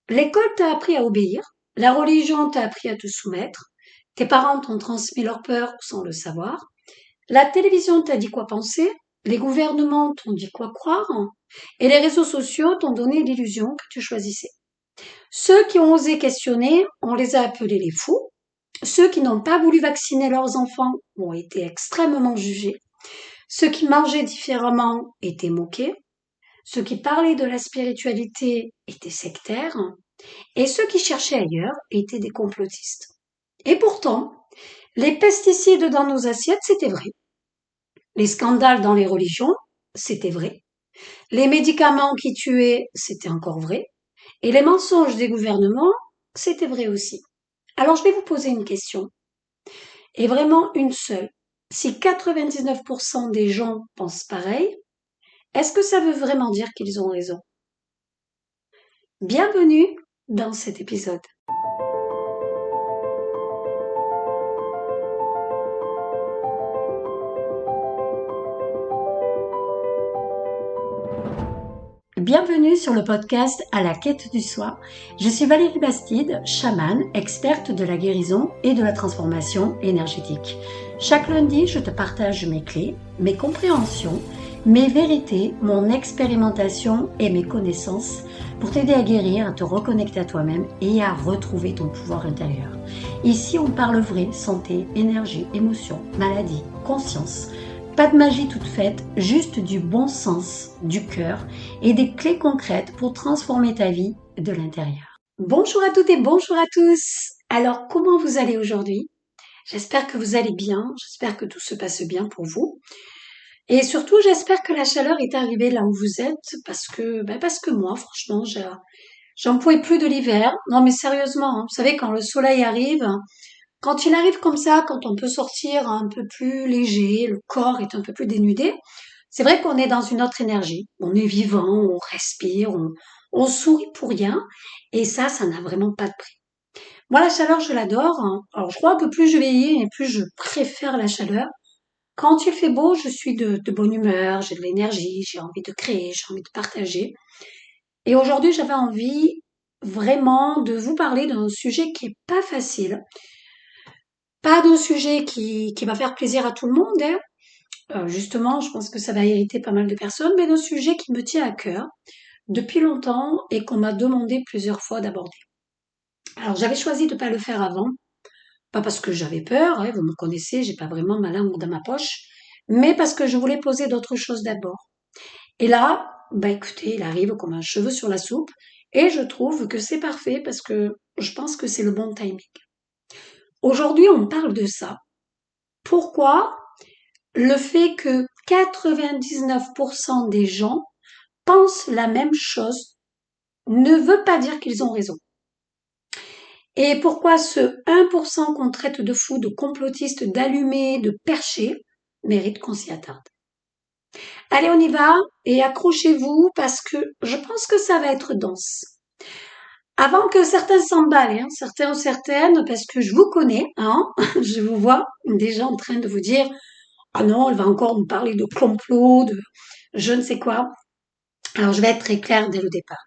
L'école t'a appris à obéir, la religion t'a appris à te soumettre, tes parents t'ont transmis leur peur sans le savoir, la télévision t'a dit quoi penser, les gouvernements t'ont dit quoi croire, et les réseaux sociaux t'ont donné l'illusion que tu choisissais. Ceux qui ont osé questionner, on les a appelés les fous. Ceux qui n'ont pas voulu vacciner leurs enfants ont été extrêmement jugés. Ceux qui mangeaient différemment étaient moqués. Ceux qui parlaient de la spiritualité étaient sectaires. Et ceux qui cherchaient ailleurs étaient des complotistes. Et pourtant, les pesticides dans nos assiettes, c'était vrai. Les scandales dans les religions, c'était vrai. Les médicaments qui tuaient, c'était encore vrai. Et les mensonges des gouvernements, c'était vrai aussi. Alors je vais vous poser une question, et vraiment une seule. Si 99% des gens pensent pareil, est-ce que ça veut vraiment dire qu'ils ont raison? Bienvenue dans cet épisode. Bienvenue sur le podcast À la quête du soi. Je suis Valérie Bastide, chamane, experte de la guérison et de la transformation énergétique. Chaque lundi, je te partage mes clés, mes compréhensions, mes vérités, mon expérimentation et mes connaissances pour t'aider à guérir, à te reconnecter à toi-même et à retrouver ton pouvoir intérieur. Ici, on parle vrai, santé, énergie, émotion, maladie, conscience. Pas de magie toute faite, juste du bon sens, du cœur et des clés concrètes pour transformer ta vie de l'intérieur. Bonjour à toutes et bonjour à tous. Alors, comment vous allez aujourd'hui? J'espère que vous allez bien, j'espère que tout se passe bien pour vous. Et surtout, j'espère que la chaleur est arrivée là où vous êtes parce que moi, franchement, j'en pouvais plus de l'hiver. Non, mais sérieusement, hein, vous savez, quand le soleil arrive, quand il arrive comme ça, quand on peut sortir un peu plus léger, le corps est un peu plus dénudé, c'est vrai qu'on est dans une autre énergie. On est vivant, on respire, on sourit pour rien. Et ça n'a vraiment pas de prix. Moi, la chaleur, je l'adore, hein. Alors, je crois que plus je vieillis et plus je préfère la chaleur. Quand il fait beau, je suis de bonne humeur, j'ai de l'énergie, j'ai envie de créer, j'ai envie de partager. Et aujourd'hui, j'avais envie vraiment de vous parler d'un sujet qui est pas facile. Pas d'un sujet qui va faire plaisir à tout le monde, hein. Justement, je pense que ça va irriter pas mal de personnes, mais d'un sujet qui me tient à cœur depuis longtemps et qu'on m'a demandé plusieurs fois d'aborder. Alors, j'avais choisi de ne pas le faire avant, pas parce que j'avais peur, hein, vous me connaissez, j'ai pas vraiment ma langue dans ma poche, mais parce que je voulais poser d'autres choses d'abord. Et là, bah écoutez, il arrive comme un cheveu sur la soupe, et je trouve que c'est parfait parce que je pense que c'est le bon timing. Aujourd'hui, on parle de ça. Pourquoi? Le fait que 99% des gens pensent la même chose ne veut pas dire qu'ils ont raison. Et pourquoi ce 1% qu'on traite de fou, de complotiste, d'allumé, de perché, mérite qu'on s'y attarde. Allez, on y va et accrochez-vous parce que je pense que ça va être dense. Avant que certains s'emballent, hein, certains ou certaines, parce que je vous connais, hein, je vous vois déjà en train de vous dire ah non, elle va encore nous parler de complot, de je ne sais quoi. Alors, je vais être très claire dès le départ.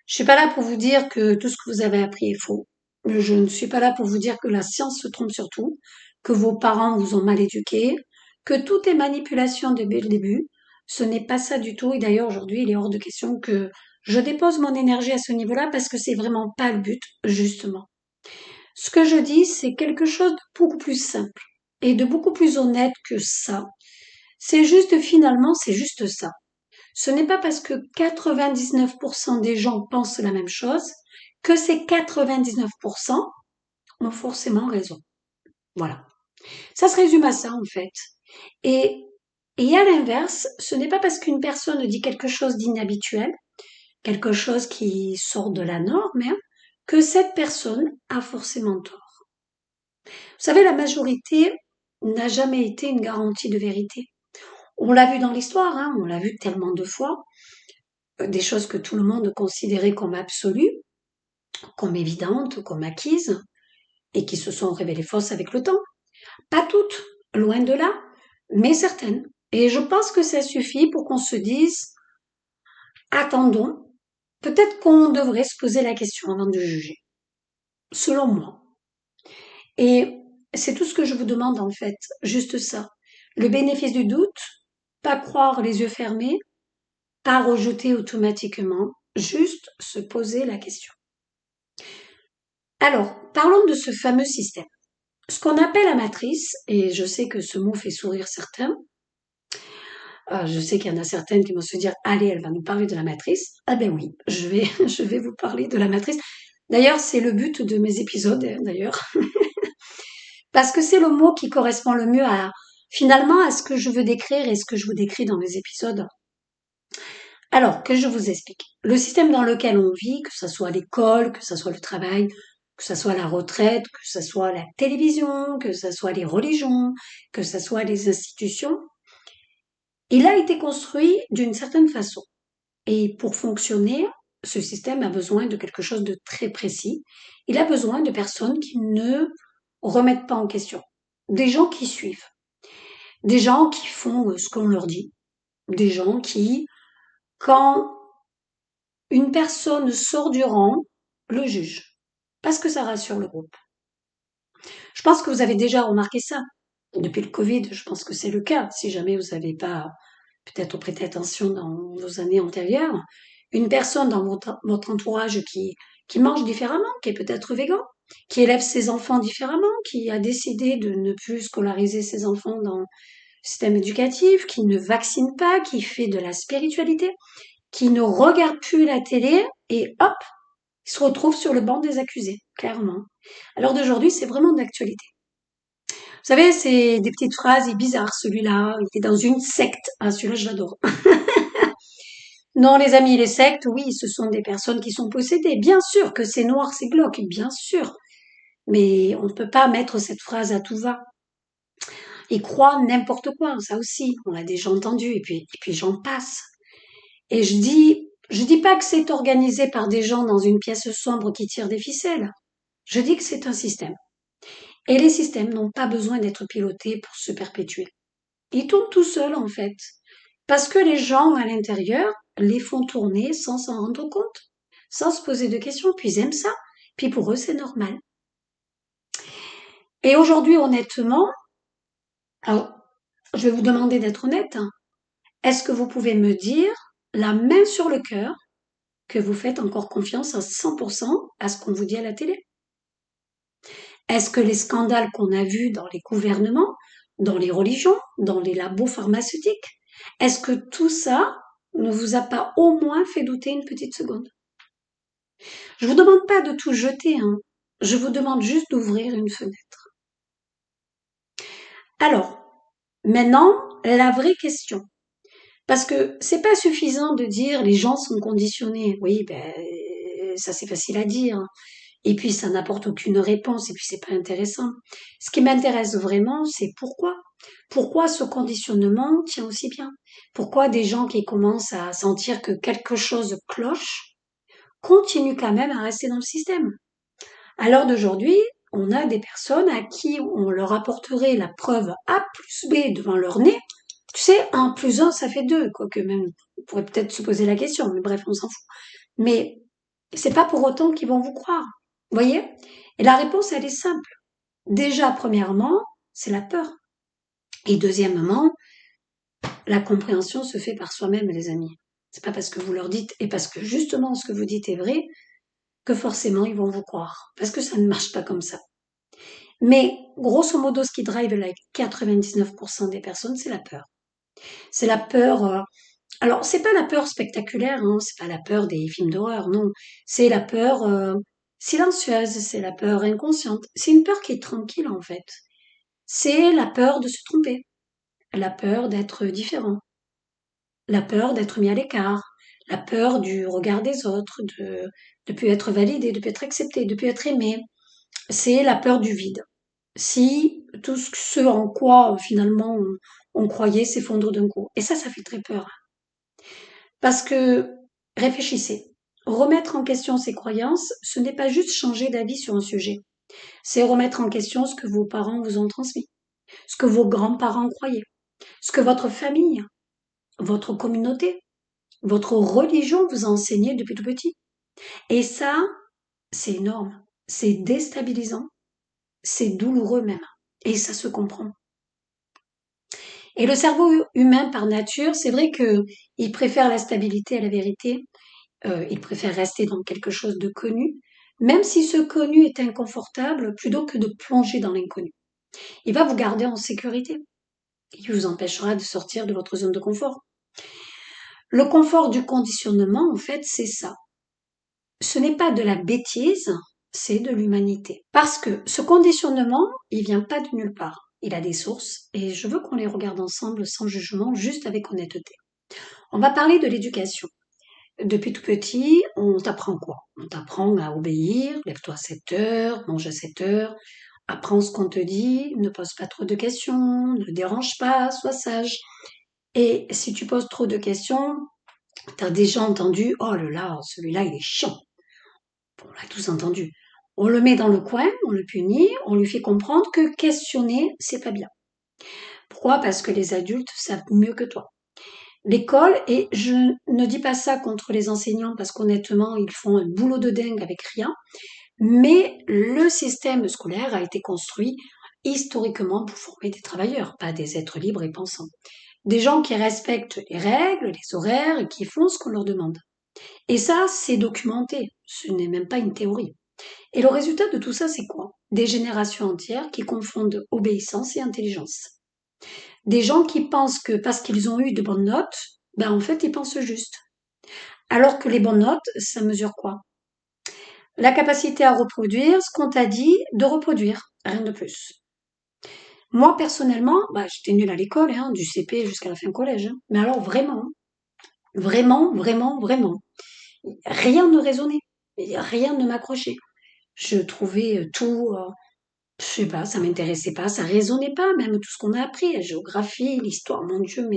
Je suis pas là pour vous dire que tout ce que vous avez appris est faux. Je ne suis pas là pour vous dire que la science se trompe sur tout, que vos parents vous ont mal éduqué, que tout est manipulation depuis le début. Ce n'est pas ça du tout. Et d'ailleurs, aujourd'hui, il est hors de question que je dépose mon énergie à ce niveau-là parce que c'est vraiment pas le but, justement. Ce que je dis, c'est quelque chose de beaucoup plus simple et de beaucoup plus honnête que ça. C'est juste, finalement, c'est juste ça. Ce n'est pas parce que 99% des gens pensent la même chose que ces 99% ont forcément raison. Voilà. Ça se résume à ça, en fait. Et, et à l'inverse, ce n'est pas parce qu'une personne dit quelque chose d'inhabituel, quelque chose qui sort de la norme, hein, que cette personne a forcément tort. Vous savez, la majorité n'a jamais été une garantie de vérité. On l'a vu dans l'histoire, hein, on l'a vu tellement de fois. Des choses que tout le monde considérait comme absolues, comme évidentes, comme acquises, et qui se sont révélées fausses avec le temps. Pas toutes, loin de là, mais certaines. Et je pense que ça suffit pour qu'on se dise, attendons, peut-être qu'on devrait se poser la question avant de juger, selon moi. Et c'est tout ce que je vous demande en fait, juste ça. Le bénéfice du doute, pas croire les yeux fermés, pas rejeter automatiquement, juste se poser la question. Alors, parlons de ce fameux système. Ce qu'on appelle la matrice, et je sais que ce mot fait sourire certains, je sais qu'il y en a certaines qui vont se dire, allez, elle va nous parler de la matrice. Ah ben oui, je vais vous parler de la matrice. D'ailleurs, c'est le but de mes épisodes, d'ailleurs, parce que c'est le mot qui correspond le mieux finalement, à ce que je veux décrire et ce que je vous décris dans mes épisodes. Alors, que je vous explique. Le système dans lequel on vit, que ce soit l'école, que ce soit le travail, que ce soit la retraite, que ce soit la télévision, que ce soit les religions, que ce soit les institutions, il a été construit d'une certaine façon. Et pour fonctionner, ce système a besoin de quelque chose de très précis. Il a besoin de personnes qui ne remettent pas en question. Des gens qui suivent. Des gens qui font ce qu'on leur dit. Des gens qui, quand une personne sort du rang, le juge. Parce que ça rassure le groupe. Je pense que vous avez déjà remarqué ça. Depuis le Covid, je pense que c'est le cas. Si jamais vous n'avez pas peut-être prêté attention dans vos années antérieures, une personne dans votre entourage qui mange différemment, qui est peut-être végan, qui élève ses enfants différemment, qui a décidé de ne plus scolariser ses enfants dans le système éducatif, qui ne vaccine pas, qui fait de la spiritualité, qui ne regarde plus la télé et hop, il se retrouve sur le banc des accusés, clairement. À l'heure d'aujourd'hui, c'est vraiment d'actualité. Vous savez, c'est des petites phrases bizarres, celui-là, il est dans une secte. Ah, celui-là, je l'adore. Non, les amis, les sectes, oui, ce sont des personnes qui sont possédées. Bien sûr que c'est noir, c'est glauque, bien sûr. Mais on ne peut pas mettre cette phrase à tout va. Ils croient n'importe quoi, ça aussi, on l'a déjà entendu, et puis j'en passe. Et je dis pas que c'est organisé par des gens dans une pièce sombre qui tirent des ficelles. Je dis que c'est un système. Et les systèmes n'ont pas besoin d'être pilotés pour se perpétuer. Ils tournent tout seuls, en fait. Parce que les gens à l'intérieur les font tourner sans s'en rendre compte, sans se poser de questions, puis ils aiment ça. Puis pour eux, c'est normal. Et aujourd'hui, honnêtement, alors, je vais vous demander d'être honnête. Est-ce que vous pouvez me dire, la main sur le cœur, que vous faites encore confiance à 100% à ce qu'on vous dit à la télé? Est-ce que les scandales qu'on a vus dans les gouvernements, dans les religions, dans les labos pharmaceutiques, est-ce que tout ça ne vous a pas au moins fait douter une petite seconde? Je vous demande pas de tout jeter, hein. Je vous demande juste d'ouvrir une fenêtre. Alors, maintenant, la vraie question. Parce que c'est pas suffisant de dire les gens sont conditionnés. Oui, ben, ça c'est facile à dire. Et puis ça n'apporte aucune réponse et puis c'est pas intéressant. Ce qui m'intéresse vraiment, c'est pourquoi. Pourquoi ce conditionnement tient aussi bien? Pourquoi des gens qui commencent à sentir que quelque chose cloche continuent quand même à rester dans le système? À l'heure d'aujourd'hui, on a des personnes à qui on leur apporterait la preuve A plus B devant leur nez. Tu sais, 1 plus 1, ça fait 2, quoique même, on pourrait peut-être se poser la question, mais bref, on s'en fout. Mais c'est pas pour autant qu'ils vont vous croire. Vous voyez? Et la réponse, elle est simple. Déjà, premièrement, c'est la peur. Et deuxièmement, la compréhension se fait par soi-même, les amis. C'est pas parce que vous leur dites, et parce que justement ce que vous dites est vrai, que forcément ils vont vous croire. Parce que ça ne marche pas comme ça. Mais, grosso modo, ce qui drive like 99% des personnes, c'est la peur. C'est la peur, alors c'est pas la peur spectaculaire, hein, c'est pas la peur des films d'horreur, non. C'est la peur silencieuse, c'est la peur inconsciente. C'est une peur qui est tranquille en fait. C'est la peur de se tromper, la peur d'être différent, la peur d'être mis à l'écart, la peur du regard des autres, de plus être validé, de plus être accepté, de plus être aimé. C'est la peur du vide. Si tout ce en quoi finalement on croyait s'effondre d'un coup. Et ça fait très peur. Parce que, réfléchissez, remettre en question ses croyances, ce n'est pas juste changer d'avis sur un sujet. C'est remettre en question ce que vos parents vous ont transmis, ce que vos grands-parents croyaient, ce que votre famille, votre communauté, Votre religion vous a enseigné depuis tout petit. Et ça, c'est énorme. C'est déstabilisant. C'est douloureux même. Et ça se comprend. Et le cerveau humain par nature, c'est vrai que il préfère la stabilité à la vérité. Il préfère rester dans quelque chose de connu, même si ce connu est inconfortable, plutôt que de plonger dans l'inconnu. Il va vous garder en sécurité. Il vous empêchera de sortir de votre zone de confort. Le confort du conditionnement, en fait, c'est ça. Ce n'est pas de la bêtise, c'est de l'humanité. Parce que ce conditionnement, il vient pas de nulle part. Il a des sources et je veux qu'on les regarde ensemble sans jugement, juste avec honnêteté. On va parler de l'éducation. Depuis tout petit, on t'apprend quoi? On t'apprend à obéir, lève-toi à 7 heures, mange à 7 heures, apprends ce qu'on te dit, ne pose pas trop de questions, ne dérange pas, sois sage. Et si tu poses trop de questions, t'as déjà entendu, oh là là, celui-là, il est chiant. On l'a tous entendu. On le met dans le coin, on le punit, on lui fait comprendre que questionner, c'est pas bien. Pourquoi? Parce que les adultes savent mieux que toi. L'école, et je ne dis pas ça contre les enseignants parce qu'honnêtement, ils font un boulot de dingue avec rien, mais le système scolaire a été construit historiquement pour former des travailleurs, pas des êtres libres et pensants. Des gens qui respectent les règles, les horaires et qui font ce qu'on leur demande. Et ça, c'est documenté. Ce n'est même pas une théorie. Et le résultat de tout ça, c'est quoi? Des générations entières qui confondent obéissance et intelligence. Des gens qui pensent que parce qu'ils ont eu de bonnes notes, ben en fait, ils pensent juste. Alors que les bonnes notes, ça mesure quoi? La capacité à reproduire ce qu'on t'a dit de reproduire, rien de plus. Moi, personnellement, bah, j'étais nulle à l'école, hein, du CP jusqu'à la fin collège. Hein. Mais alors, vraiment, vraiment, vraiment, vraiment, rien ne résonnait. Rien ne m'accrochait. Je trouvais tout, je sais pas, ça m'intéressait pas, ça résonnait pas, même tout ce qu'on a appris, la géographie, l'histoire, mon Dieu,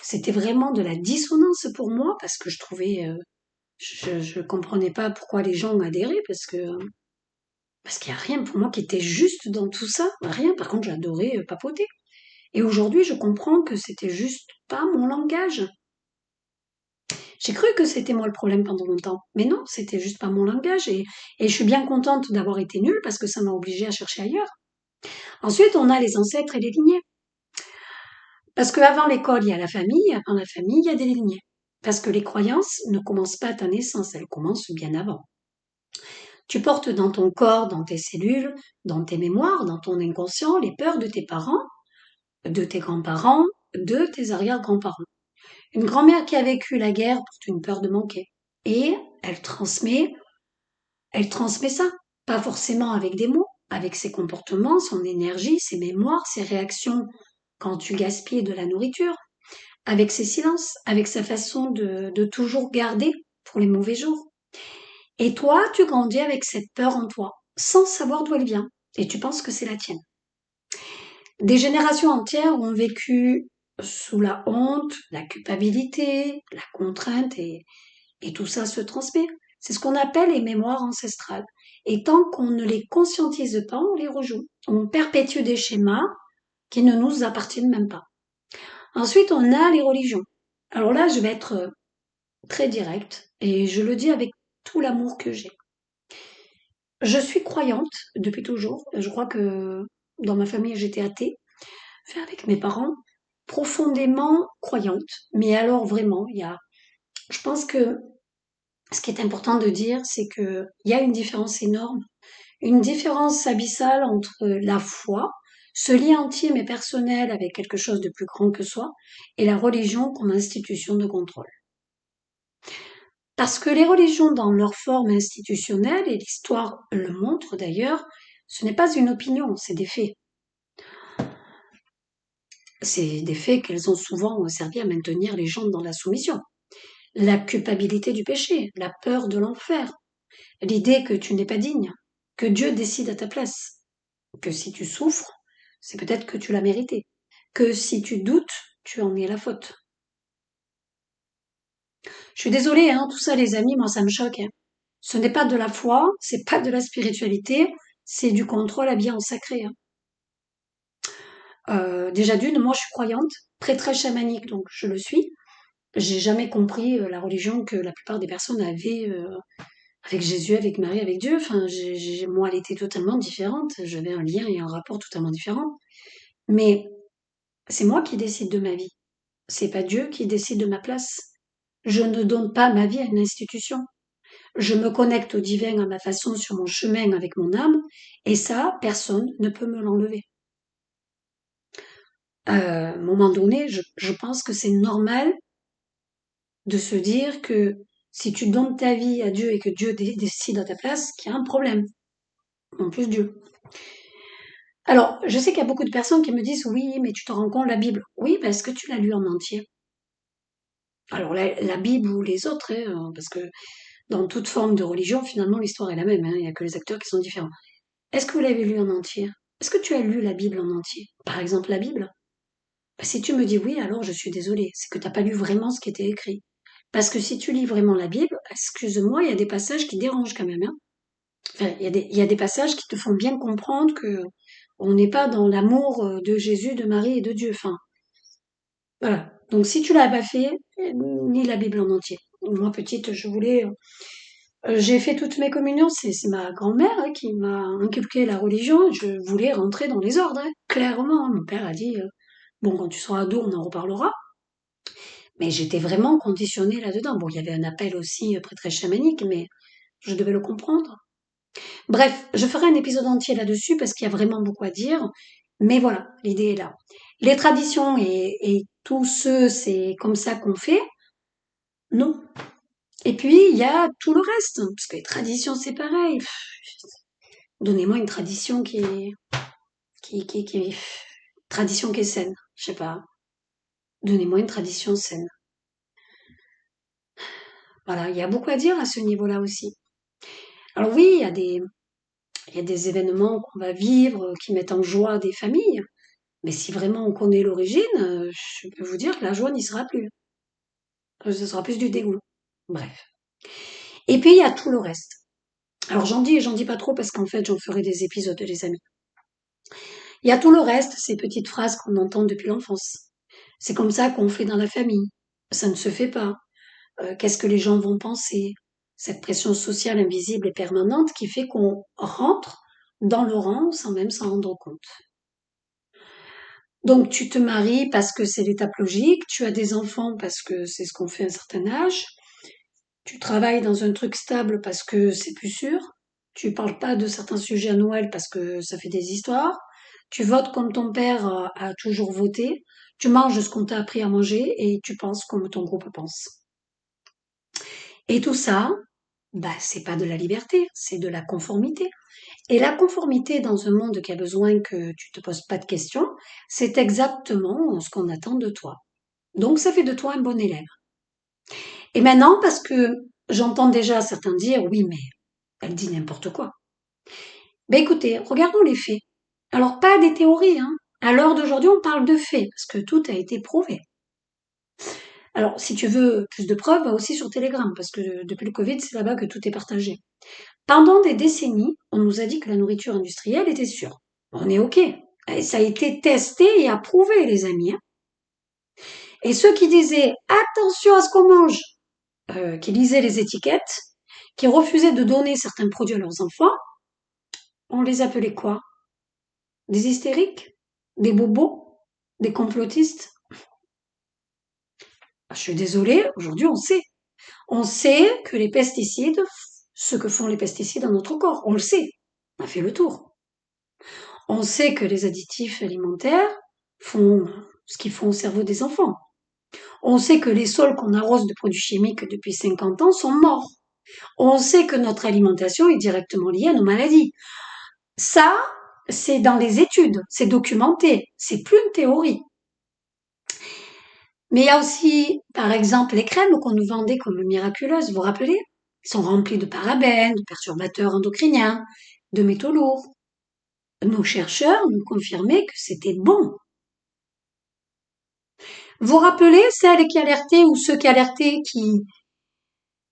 c'était vraiment de la dissonance pour moi parce que je trouvais, je comprenais pas pourquoi les gens adhéraient parce qu'il y a rien pour moi qui était juste dans tout ça, rien. Par contre, j'adorais papoter. Et aujourd'hui, je comprends que c'était juste pas mon langage. J'ai cru que c'était moi le problème pendant longtemps, mais non, c'était juste pas mon langage et je suis bien contente d'avoir été nulle parce que ça m'a obligée à chercher ailleurs. Ensuite, on a les ancêtres et les lignées. Parce qu'avant l'école, il y a la famille, avant la famille, il y a des lignées. Parce que les croyances ne commencent pas à ta naissance, elles commencent bien avant. Tu portes dans ton corps, dans tes cellules, dans tes mémoires, dans ton inconscient, les peurs de tes parents, de tes grands-parents, de tes arrière-grands-parents. Une grand-mère qui a vécu la guerre porte une peur de manquer. Et elle transmet ça. Pas forcément avec des mots, avec ses comportements, son énergie, ses mémoires, ses réactions quand tu gaspilles de la nourriture, avec ses silences, avec sa façon de toujours garder pour les mauvais jours. Et toi, tu grandis avec cette peur en toi, sans savoir d'où elle vient, et tu penses que c'est la tienne. Des générations entières ont vécu sous la honte, la culpabilité, la contrainte, et tout ça se transmet. C'est ce qu'on appelle les mémoires ancestrales. Et tant qu'on ne les conscientise pas, on les rejoue. On perpétue des schémas qui ne nous appartiennent même pas. Ensuite, on a les religions. Alors là, je vais être très directe et je le dis avec tout l'amour que j'ai. Je suis croyante depuis toujours. Je crois que dans ma famille, j'étais athée. Enfin, avec mes parents, profondément croyante. Mais alors vraiment, je pense que ce qui est important de dire, c'est que il y a une différence énorme, une différence abyssale entre la foi, ce lien intime et personnel avec quelque chose de plus grand que soi, et la religion comme institution de contrôle. Parce que les religions, dans leur forme institutionnelle, et l'histoire le montre d'ailleurs, ce n'est pas une opinion, c'est des faits. C'est des faits qu'elles ont souvent servi à maintenir les gens dans la soumission. La culpabilité du péché, la peur de l'enfer, l'idée que tu n'es pas digne, que Dieu décide à ta place, que si tu souffres, c'est peut-être que tu l'as mérité, que si tu doutes, tu en es la faute. Je suis désolée, hein, tout ça les amis, moi ça me choque. Hein. Ce n'est pas de la foi, c'est pas de la spiritualité, c'est du contrôle habillé en sacré. Hein. Déjà d'une, moi je suis croyante, prêtresse chamanique, donc je le suis. J'ai jamais compris la religion que la plupart des personnes avaient avec Jésus, avec Marie, avec Dieu. Enfin, moi, elle était totalement différente. J'avais un lien et un rapport totalement différent. Mais c'est moi qui décide de ma vie. C'est pas Dieu qui décide de ma place. Je ne donne pas ma vie à une institution. Je me connecte au divin à ma façon sur mon chemin avec mon âme, et ça, personne ne peut me l'enlever. À un moment donné, je pense que c'est normal de se dire que si tu donnes ta vie à Dieu et que Dieu décide à ta place, qu'il y a un problème. En plus Dieu. Alors, je sais qu'il y a beaucoup de personnes qui me disent oui, mais tu te rends compte la Bible. Oui, parce que tu l'as lu en entier. Alors la Bible ou les autres, hein, parce que dans toute forme de religion, finalement, l'histoire est la même. Hein, il n'y a que les acteurs qui sont différents. Est-ce que vous l'avez lu en entier? Est-ce que tu as lu la Bible en entier? Par exemple, la Bible? Bah, si tu me dis oui, alors je suis désolée. C'est que tu n'as pas lu vraiment ce qui était écrit. Parce que si tu lis vraiment la Bible, excuse-moi, il y a des passages qui dérangent quand même. Hein. Enfin, il y a des passages qui te font bien comprendre que on n'est pas dans l'amour de Jésus, de Marie et de Dieu. Enfin, voilà. Donc si tu l'as pas fait, lis la Bible en entier. Moi, petite, j'ai fait toutes mes communions. C'est ma grand-mère qui m'a inculqué la religion. Je voulais rentrer dans les ordres, hein, clairement. Mon père a dit, bon, quand tu seras ado, on en reparlera. Mais j'étais vraiment conditionnée là-dedans. Bon, il y avait un appel aussi très chamanique, mais je devais le comprendre. Bref, je ferai un épisode entier là-dessus parce qu'il y a vraiment beaucoup à dire. Mais voilà, l'idée est là. Les traditions et tout ce, c'est comme ça qu'on fait. Non. Et puis, il y a tout le reste. Parce que les traditions, c'est pareil. Donnez-moi une tradition tradition qui est saine. Je sais pas. Donnez-moi une tradition saine. Voilà, il y a beaucoup à dire à ce niveau-là aussi. Alors oui, il y a des événements qu'on va vivre qui mettent en joie des familles. Mais si vraiment on connaît l'origine, je peux vous dire que la joie n'y sera plus. Ce sera plus du dégoût. Bref. Et puis il y a tout le reste. Alors j'en dis et j'en dis pas trop parce qu'en fait j'en ferai des épisodes, les amis. Il y a tout le reste, ces petites phrases qu'on entend depuis l'enfance. C'est comme ça qu'on fait dans la famille. Ça ne se fait pas. Qu'est-ce que les gens vont penser? Cette pression sociale invisible et permanente qui fait qu'on rentre dans le rang sans même s'en rendre compte. Donc tu te maries parce que c'est l'étape logique, tu as des enfants parce que c'est ce qu'on fait à un certain âge, tu travailles dans un truc stable parce que c'est plus sûr, tu parles pas de certains sujets à Noël parce que ça fait des histoires, tu votes comme ton père a toujours voté, tu manges ce qu'on t'a appris à manger et tu penses comme ton groupe pense. Et tout ça, bah c'est pas de la liberté, c'est de la conformité. Et la conformité dans un monde qui a besoin que tu te poses pas de questions, c'est exactement ce qu'on attend de toi. Donc ça fait de toi un bon élève. Et maintenant, parce que j'entends déjà certains dire, oui, mais elle dit n'importe quoi. Ben écoutez, regardons les faits. Alors pas des théories, hein. À l'heure d'aujourd'hui, on parle de faits, parce que tout a été prouvé. Alors, si tu veux plus de preuves, va aussi sur Telegram, parce que depuis le Covid, c'est là-bas que tout est partagé. Pendant des décennies, on nous a dit que la nourriture industrielle était sûre. On est OK. Et ça a été testé et approuvé, les amis. Hein. Et ceux qui disaient attention à ce qu'on mange, qui lisaient les étiquettes, qui refusaient de donner certains produits à leurs enfants, on les appelait quoi? Des hystériques? Des bobos? Des complotistes? Ah, je suis désolée, aujourd'hui on sait. On sait que les pesticides, ce que font les pesticides dans notre corps, on le sait. On a fait le tour. On sait que les additifs alimentaires font ce qu'ils font au cerveau des enfants. On sait que les sols qu'on arrose de produits chimiques depuis 50 ans sont morts. On sait que notre alimentation est directement liée à nos maladies. Ça, c'est dans les études, c'est documenté, c'est plus une théorie. Mais il y a aussi, par exemple, les crèmes qu'on nous vendait comme miraculeuses, vous vous rappelez? Ils sont remplis de parabènes, de perturbateurs endocriniens, de métaux lourds. Nos chercheurs nous confirmaient que c'était bon. Vous vous rappelez celles qui alertaient ou ceux qui alertaient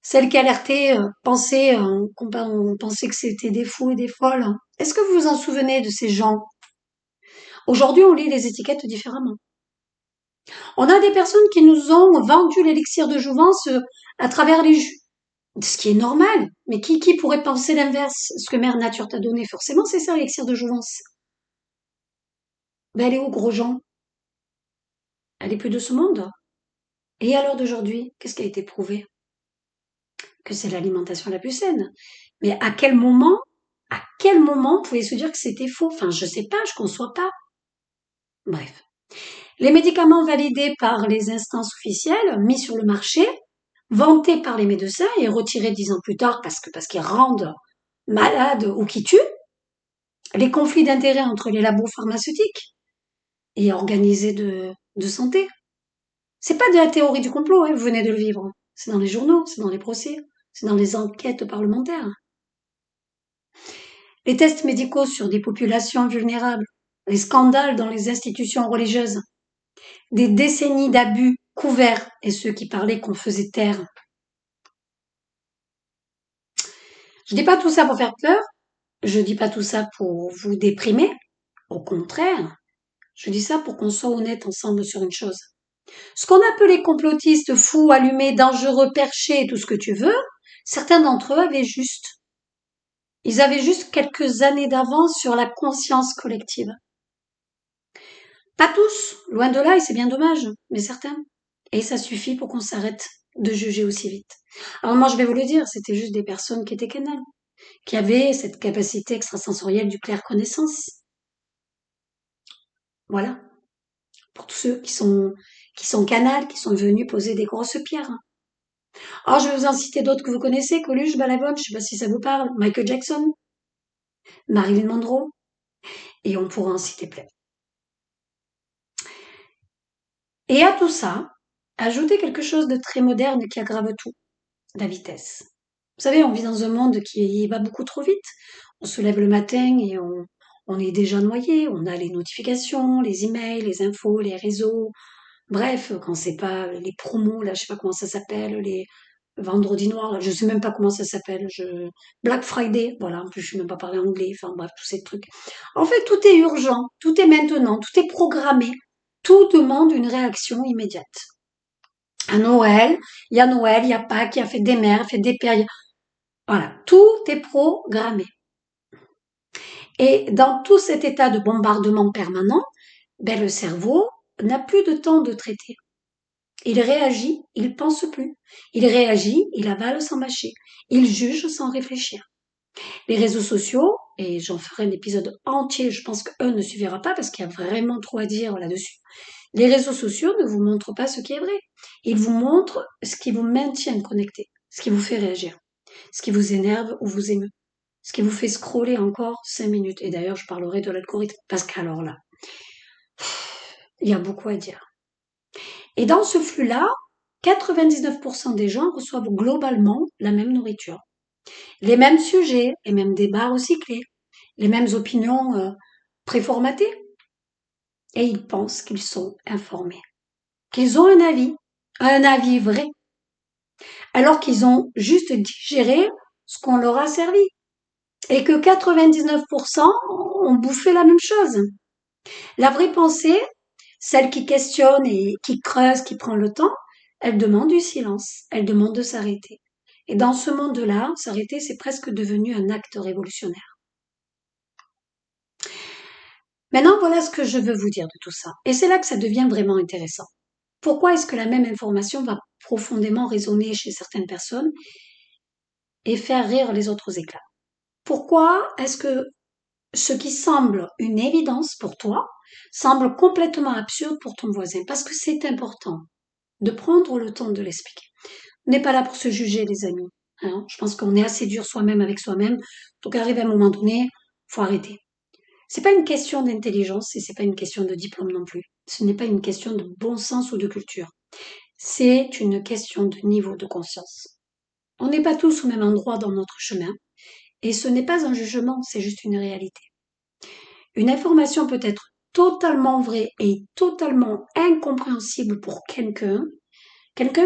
celles qui alertaient on pensait que c'était des fous et des folles. Est-ce que vous vous en souvenez de ces gens? Aujourd'hui, on lit les étiquettes différemment. On a des personnes qui nous ont vendu l'élixir de jouvence à travers les jus. Ce qui est normal. Mais qui pourrait penser l'inverse? Ce que Mère Nature t'a donné, forcément, c'est ça, l'élixir de jouvence. Ben, elle est où, Grosjean? Elle est plus de ce monde. Et à l'heure d'aujourd'hui, qu'est-ce qui a été prouvé? Que c'est l'alimentation la plus saine. Mais à quel moment on pouvait se dire que c'était faux? Enfin, je sais pas, je conçois pas. Bref. Les médicaments validés par les instances officielles, mis sur le marché, vantés par les médecins et retirés 10 ans plus tard parce qu'ils rendent malades ou qui tuent, les conflits d'intérêts entre les labos pharmaceutiques et organisés de santé. C'est pas de la théorie du complot, hein, vous venez de le vivre. C'est dans les journaux, c'est dans les procès, c'est dans les enquêtes parlementaires. Les tests médicaux sur des populations vulnérables, les scandales dans les institutions religieuses, des décennies d'abus couverts et ceux qui parlaient qu'on faisait taire. Je dis pas tout ça pour faire peur, je dis pas tout ça pour vous déprimer, au contraire, je dis ça pour qu'on soit honnête ensemble sur une chose. Ce qu'on appelait complotistes, fous, allumés, dangereux, perchés, tout ce que tu veux, certains d'entre eux ils avaient juste quelques années d'avance sur la conscience collective. Pas tous, loin de là, et c'est bien dommage, mais certains. Et ça suffit pour qu'on s'arrête de juger aussi vite. Alors moi, je vais vous le dire, c'était juste des personnes qui étaient canales, qui avaient cette capacité extrasensorielle du clair connaissance. Voilà. Pour tous ceux qui sont canales, qui sont venus poser des grosses pierres. Alors, je vais vous en citer d'autres que vous connaissez, Coluche, Balavoine, je sais pas si ça vous parle, Michael Jackson, Marilyn Monroe, et on pourra en citer plein. Et à tout ça, ajouter quelque chose de très moderne qui aggrave tout, la vitesse. Vous savez, on vit dans un monde qui va beaucoup trop vite. On se lève le matin et on est déjà noyé. On a les notifications, les emails, les infos, les réseaux. Bref, quand c'est pas les promos, là, je sais pas comment ça s'appelle, les vendredis noirs, là, je sais même pas comment ça s'appelle. Black Friday, voilà. En plus, je sais même pas parler anglais. Enfin, bref, tous ces trucs. En fait, tout est urgent, tout est maintenant, tout est programmé. Tout demande une réaction immédiate. À Noël, il y a Pâques, il y a fête des mères, fête des pères. Voilà, tout est programmé. Et dans tout cet état de bombardement permanent, ben, le cerveau n'a plus de temps de traiter. Il réagit, il pense plus. Il réagit, il avale sans mâcher. Il juge sans réfléchir. Les réseaux sociaux, et j'en ferai un épisode entier, je pense qu'un ne suffira pas parce qu'il y a vraiment trop à dire là-dessus. Les réseaux sociaux ne vous montrent pas ce qui est vrai. Ils vous montrent ce qui vous maintient connecté, ce qui vous fait réagir, ce qui vous énerve ou vous émeut, ce qui vous fait scroller encore 5 minutes. Et d'ailleurs, je parlerai de l'algorithme parce qu'alors là, il y a beaucoup à dire. Et dans ce flux-là, 99% des gens reçoivent globalement la même nourriture, les mêmes sujets, les mêmes débats recyclés, les mêmes opinions préformatées. Et ils pensent qu'ils sont informés, qu'ils ont un avis vrai, alors qu'ils ont juste digéré ce qu'on leur a servi. Et que 99% ont bouffé la même chose. La vraie pensée, celle qui questionne et qui creuse, qui prend le temps, elle demande du silence, elle demande de s'arrêter. Et dans ce monde-là, s'arrêter, c'est presque devenu un acte révolutionnaire. Maintenant, voilà ce que je veux vous dire de tout ça. Et c'est là que ça devient vraiment intéressant. Pourquoi est-ce que la même information va profondément résonner chez certaines personnes et faire rire les autres éclats? Pourquoi est-ce que ce qui semble une évidence pour toi semble complètement absurde pour ton voisin? Parce que c'est important de prendre le temps de l'expliquer. On n'est pas là pour se juger, les amis. Hein. Je pense qu'on est assez dur soi-même avec soi-même. Donc, arrive à un moment donné, faut arrêter. C'est pas une question d'intelligence et c'est pas une question de diplôme non plus. Ce n'est pas une question de bon sens ou de culture. C'est une question de niveau de conscience. On n'est pas tous au même endroit dans notre chemin et ce n'est pas un jugement, c'est juste une réalité. Une information peut être totalement vraie et totalement incompréhensible pour quelqu'un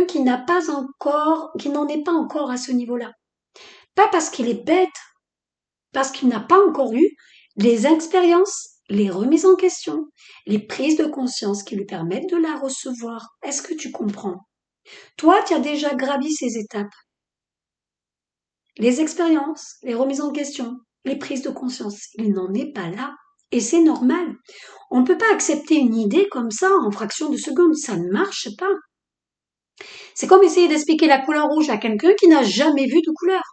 qui n'a pas encore, qui n'en est pas encore à ce niveau-là. Pas parce qu'il est bête, parce qu'il n'a pas encore eu les expériences, les remises en question, les prises de conscience qui lui permettent de la recevoir. Est-ce que tu comprends? Toi, tu as déjà gravi ces étapes. Les expériences, les remises en question, les prises de conscience. Il n'en est pas là. Et c'est normal. On ne peut pas accepter une idée comme ça en fraction de seconde. Ça ne marche pas. C'est comme essayer d'expliquer la couleur rouge à quelqu'un qui n'a jamais vu de couleur.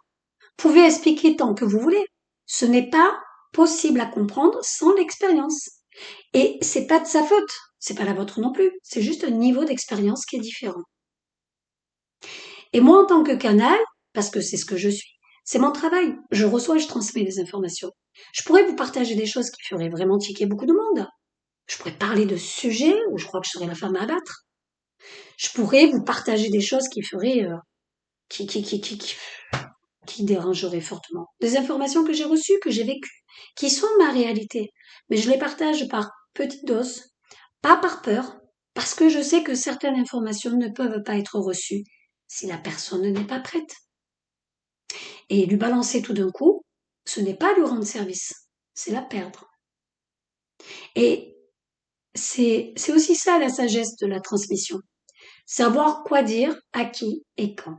Vous pouvez expliquer tant que vous voulez. Ce n'est pas possible à comprendre sans l'expérience. Et c'est pas de sa faute. C'est pas la vôtre non plus. C'est juste un niveau d'expérience qui est différent. Et moi, en tant que canal, parce que c'est ce que je suis, c'est mon travail. Je reçois et je transmets des informations. Je pourrais vous partager des choses qui feraient vraiment tiquer beaucoup de monde. Je pourrais parler de sujets où je crois que je serais la femme à abattre. Je pourrais vous partager des choses qui feraient, qui dérangeraient fortement. Des informations que j'ai reçues, que j'ai vécues, qui sont ma réalité. Mais je les partage par petites doses, pas par peur, parce que je sais que certaines informations ne peuvent pas être reçues si la personne n'est pas prête. Et lui balancer tout d'un coup, ce n'est pas lui rendre service, c'est la perdre. Et c'est aussi ça la sagesse de la transmission. Savoir quoi dire, à qui et quand.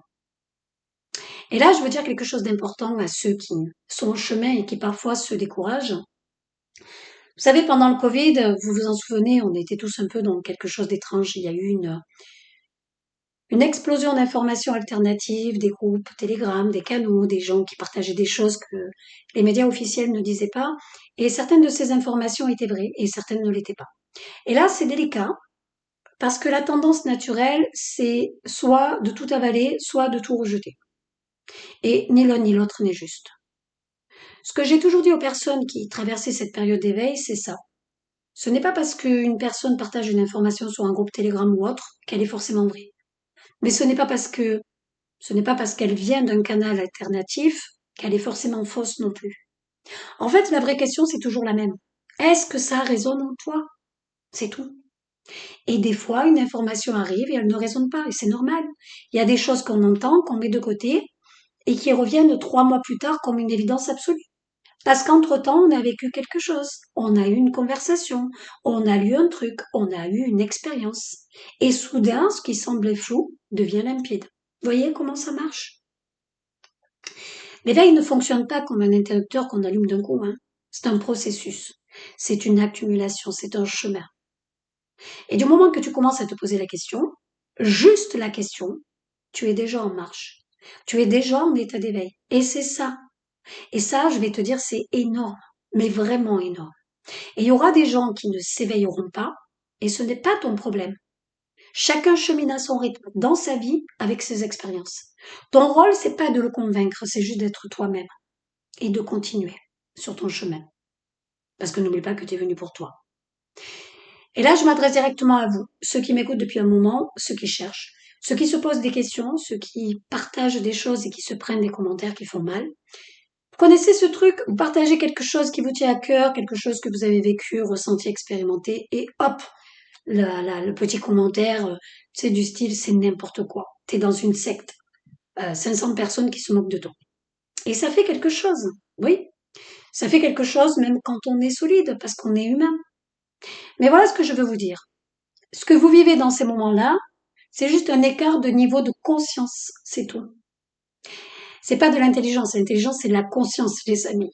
Et là, je veux dire quelque chose d'important à ceux qui sont au chemin et qui parfois se découragent. Vous savez, pendant le Covid, vous vous en souvenez, on était tous un peu dans quelque chose d'étrange. Il y a eu une explosion d'informations alternatives, des groupes Telegram, des canaux, des gens qui partageaient des choses que les médias officiels ne disaient pas. Et certaines de ces informations étaient vraies et certaines ne l'étaient pas. Et là, c'est délicat parce que la tendance naturelle, c'est soit de tout avaler, soit de tout rejeter. Et ni l'un ni l'autre n'est juste. Ce que j'ai toujours dit aux personnes qui traversaient cette période d'éveil, c'est ça. Ce n'est pas parce qu'une personne partage une information sur un groupe Telegram ou autre qu'elle est forcément vraie. Mais ce n'est pas parce qu'elle vient d'un canal alternatif qu'elle est forcément fausse non plus. En fait, la vraie question, c'est toujours la même. Est-ce que ça résonne en toi? C'est tout. Et des fois, une information arrive et elle ne résonne pas, et c'est normal. Il y a des choses qu'on entend, qu'on met de côté, et qui reviennent 3 mois plus tard comme une évidence absolue. Parce qu'entre-temps, on a vécu quelque chose, on a eu une conversation, on a lu un truc, on a eu une expérience. Et soudain, ce qui semblait flou devient limpide. Vous voyez comment ça marche? L'éveil ne fonctionne pas comme un interrupteur qu'on allume d'un coup. C'est un processus, c'est une accumulation, c'est un chemin. Et du moment que tu commences à te poser la question, juste la question, tu es déjà en marche. Tu es déjà en état d'éveil. Et c'est ça. Et ça, je vais te dire, c'est énorme, mais vraiment énorme. Et il y aura des gens qui ne s'éveilleront pas, et ce n'est pas ton problème. Chacun chemine à son rythme dans sa vie avec ses expériences. Ton rôle, c'est pas de le convaincre, c'est juste d'être toi-même et de continuer sur ton chemin. Parce que n'oublie pas que tu es venu pour toi. Et là, je m'adresse directement à vous, ceux qui m'écoutent depuis un moment, ceux qui cherchent, ceux qui se posent des questions, ceux qui partagent des choses et qui se prennent des commentaires qui font mal. Vous connaissez ce truc, vous partagez quelque chose qui vous tient à cœur, quelque chose que vous avez vécu, ressenti, expérimenté, et hop, le petit commentaire, c'est du style, c'est n'importe quoi. T'es dans une secte. 500 personnes qui se moquent de toi. Et ça fait quelque chose, oui. Ça fait quelque chose même quand on est solide, parce qu'on est humain. Mais voilà ce que je veux vous dire. Ce que vous vivez dans ces moments-là, c'est juste un écart de niveau de conscience, c'est tout. C'est pas de l'intelligence. L'intelligence, c'est de la conscience, les amis.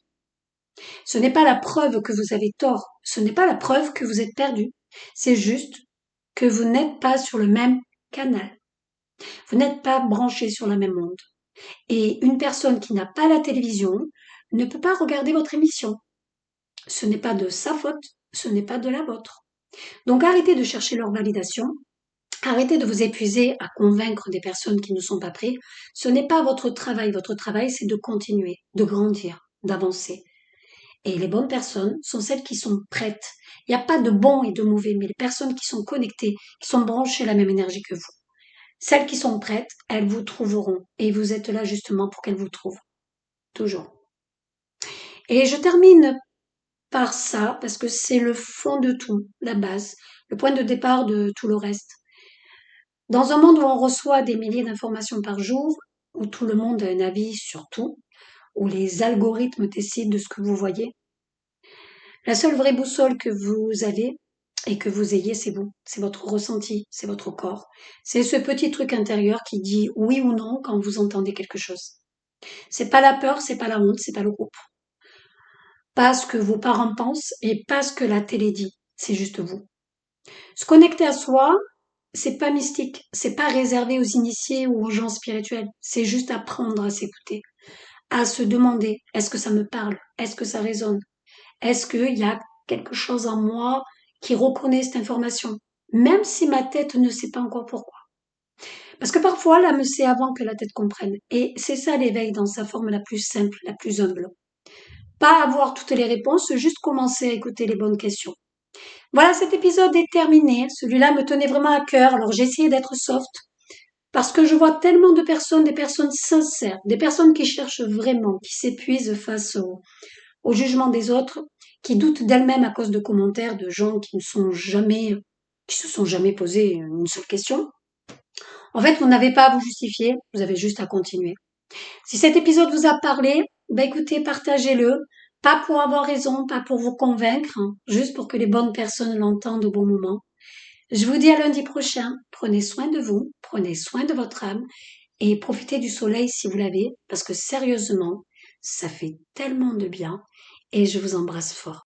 Ce n'est pas la preuve que vous avez tort. Ce n'est pas la preuve que vous êtes perdu. C'est juste que vous n'êtes pas sur le même canal. Vous n'êtes pas branché sur la même onde. Et une personne qui n'a pas la télévision ne peut pas regarder votre émission. Ce n'est pas de sa faute, ce n'est pas de la vôtre. Donc arrêtez de chercher leur validation, arrêtez de vous épuiser à convaincre des personnes qui ne sont pas prêtes. Ce n'est pas votre travail. Votre travail, c'est de continuer, de grandir, d'avancer. Et les bonnes personnes sont celles qui sont prêtes. Il n'y a pas de bons et de mauvais, mais les personnes qui sont connectées, qui sont branchées à la même énergie que vous. Celles qui sont prêtes, elles vous trouveront. Et vous êtes là justement pour qu'elles vous trouvent. Toujours. Et je termine par ça, parce que c'est le fond de tout, la base, le point de départ de tout le reste. Dans un monde où on reçoit des milliers d'informations par jour, où tout le monde a un avis sur tout, où les algorithmes décident de ce que vous voyez, La seule vraie boussole que vous avez et que vous ayez, c'est vous. C'est votre ressenti, c'est votre corps. C'est ce petit truc intérieur qui dit oui ou non quand vous entendez quelque chose. C'est pas la peur, c'est pas la honte, c'est pas le groupe. Pas ce que vos parents pensent et pas ce que la télé dit. C'est juste vous. Se connecter à soi, c'est pas mystique. C'est pas réservé aux initiés ou aux gens spirituels. C'est juste apprendre à s'écouter, à se demander, est-ce que ça me parle? Est-ce que ça résonne? Est-ce qu'il y a quelque chose en moi qui reconnaît cette information? Même si ma tête ne sait pas encore pourquoi. Parce que parfois, l'âme sait avant que la tête comprenne. Et c'est ça l'éveil dans sa forme la plus simple, la plus humble. Pas avoir toutes les réponses, juste commencer à écouter les bonnes questions. Voilà, cet épisode est terminé. Celui-là me tenait vraiment à cœur, alors j'ai essayé d'être soft. Parce que je vois tellement de personnes, des personnes sincères, des personnes qui cherchent vraiment, qui s'épuisent face au jugement des autres, qui doutent d'elles-mêmes à cause de commentaires de gens qui se sont jamais posé une seule question. En fait, vous n'avez pas à vous justifier, vous avez juste à continuer. Si cet épisode vous a parlé, ben écoutez, partagez-le. Pas pour avoir raison, pas pour vous convaincre, hein, juste pour que les bonnes personnes l'entendent au bon moment. Je vous dis à lundi prochain. Prenez soin de vous, prenez soin de votre âme et profitez du soleil si vous l'avez, parce que sérieusement, ça fait tellement de bien et je vous embrasse fort.